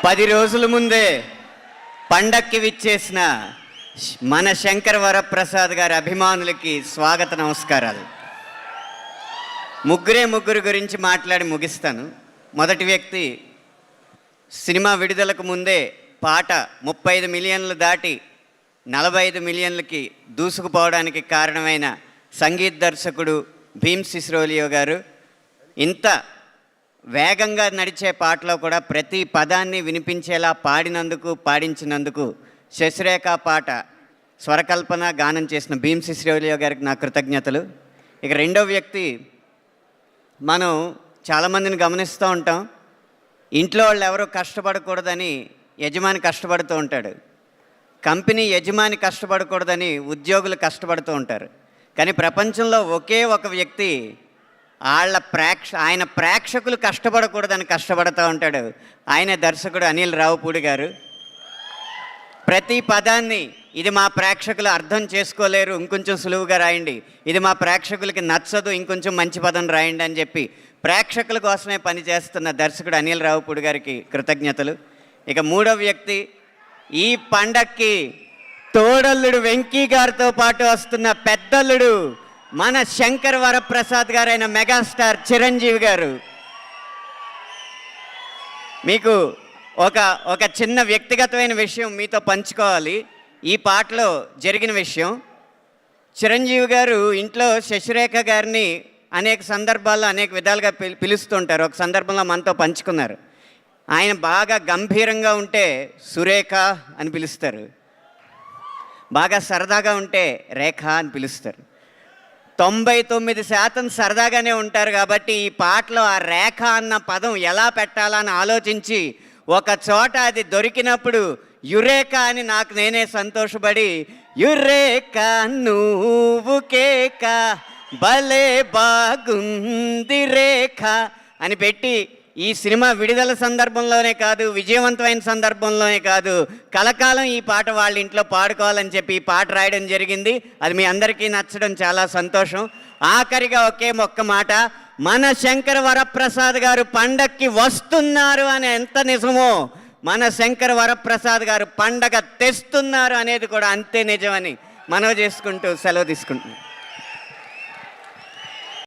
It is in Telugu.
10 రోజుల ముందే పండక్కి విచ్చేసిన మన శంకర్ వరప్రసాద్ గారి అభిమానులకి స్వాగత నమస్కారాలు. ముగ్గురు గురించి మాట్లాడి ముగిస్తాను. మొదటి వ్యక్తి, సినిమా విడుదలకు ముందే పాట 35 మిలియన్లు దాటి 45 మిలియన్లకి దూసుకుపోవడానికి కారణమైన సంగీత దర్శకుడు భీమ్ సిస్రోలియో గారు. ఇంత వేగంగా నడిచే పాటలో కూడా ప్రతి పదాన్ని వినిపించేలా పాడించినందుకు శశిరేఖ పాట స్వరకల్పన గానం చేసిన భీమ్ సిస్రోలియో గారికి నా కృతజ్ఞతలు. ఇక రెండో వ్యక్తి, మనం చాలామందిని గమనిస్తూ ఉంటాం, ఇంట్లో వాళ్ళు ఎవరో కష్టపడకూడదని యజమాని కష్టపడుతూ ఉంటాడు, కంపెనీ యజమాని కష్టపడకూడదని ఉద్యోగులు కష్టపడుతూ ఉంటారు. కానీ ప్రపంచంలో ఒకే ఒక వ్యక్తి ఆయన ప్రేక్షకులు కష్టపడకూడదని కష్టపడుతూ ఉంటాడు. ఆయన దర్శకుడు అనిల్ రావుపూడి గారు. ప్రతి పదాన్ని ఇది మా ప్రేక్షకులు అర్థం చేసుకోలేరు, ఇంకొంచెం సులువుగా రాయండి, ఇది మా ప్రేక్షకులకి నచ్చదు, ఇంకొంచెం మంచి పదం రాయండి అని చెప్పి ప్రేక్షకుల కోసమే పనిచేస్తున్న దర్శకుడు అనిల్ రావుపూడి గారికి కృతజ్ఞతలు. ఇక మూడవ వ్యక్తి, ఈ పండక్కి తోడల్లుడు వెంకీ గారితో పాటు వస్తున్న పెద్దల్లుడు మన శంకర్ వరప్రసాద్ గారైన మెగాస్టార్ చిరంజీవి గారు. మీకు ఒక చిన్న వ్యక్తిగతమైన విషయం మీతో పంచుకోవాలి. ఈ పాటలో జరిగిన విషయం, చిరంజీవి గారు ఇంట్లో శశిరేఖ గారిని అనేక సందర్భాల్లో అనేక విధాలుగా పిలుస్తుంటారు. ఒక సందర్భంలో మనతో పంచుకున్నారు. ఆయన బాగా గంభీరంగా ఉంటే సురేఖ అని పిలుస్తారు, బాగా సరదాగా ఉంటే రేఖ అని పిలుస్తారు. 99% సరదాగానే ఉంటారు. కాబట్టి ఈ పాటలో ఆ రేఖ అన్న పదం ఎలా పెట్టాలని ఆలోచించి ఒక చోట అది దొరికినప్పుడు యురేఖ అని నాకు నేనే సంతోషపడి, యురేఖ నువ్వు కేక భలే బాగుంది రేఖ అని పెట్టి ఈ సినిమా విడుదల సందర్భంలోనే కాదు, విజయవంతమైన సందర్భంలోనే కాదు, కలకాలం ఈ పాట వాళ్ళ ఇంట్లో పాడుకోవాలని చెప్పి ఈ పాట రాయడం జరిగింది. అది మీ అందరికీ నచ్చడం చాలా సంతోషం. ఆఖరిగా ఒక్క మాట, మన శంకర్ వరప్రసాద్ గారు పండక్కి వస్తున్నారు అని ఎంత నిజమో, మన శంకర్ వరప్రసాద్ గారు పండగ తెస్తున్నారు అనేది కూడా అంతే నిజమని మనవి చేసుకుంటూ సెలవు తీసుకుంటున్నాను.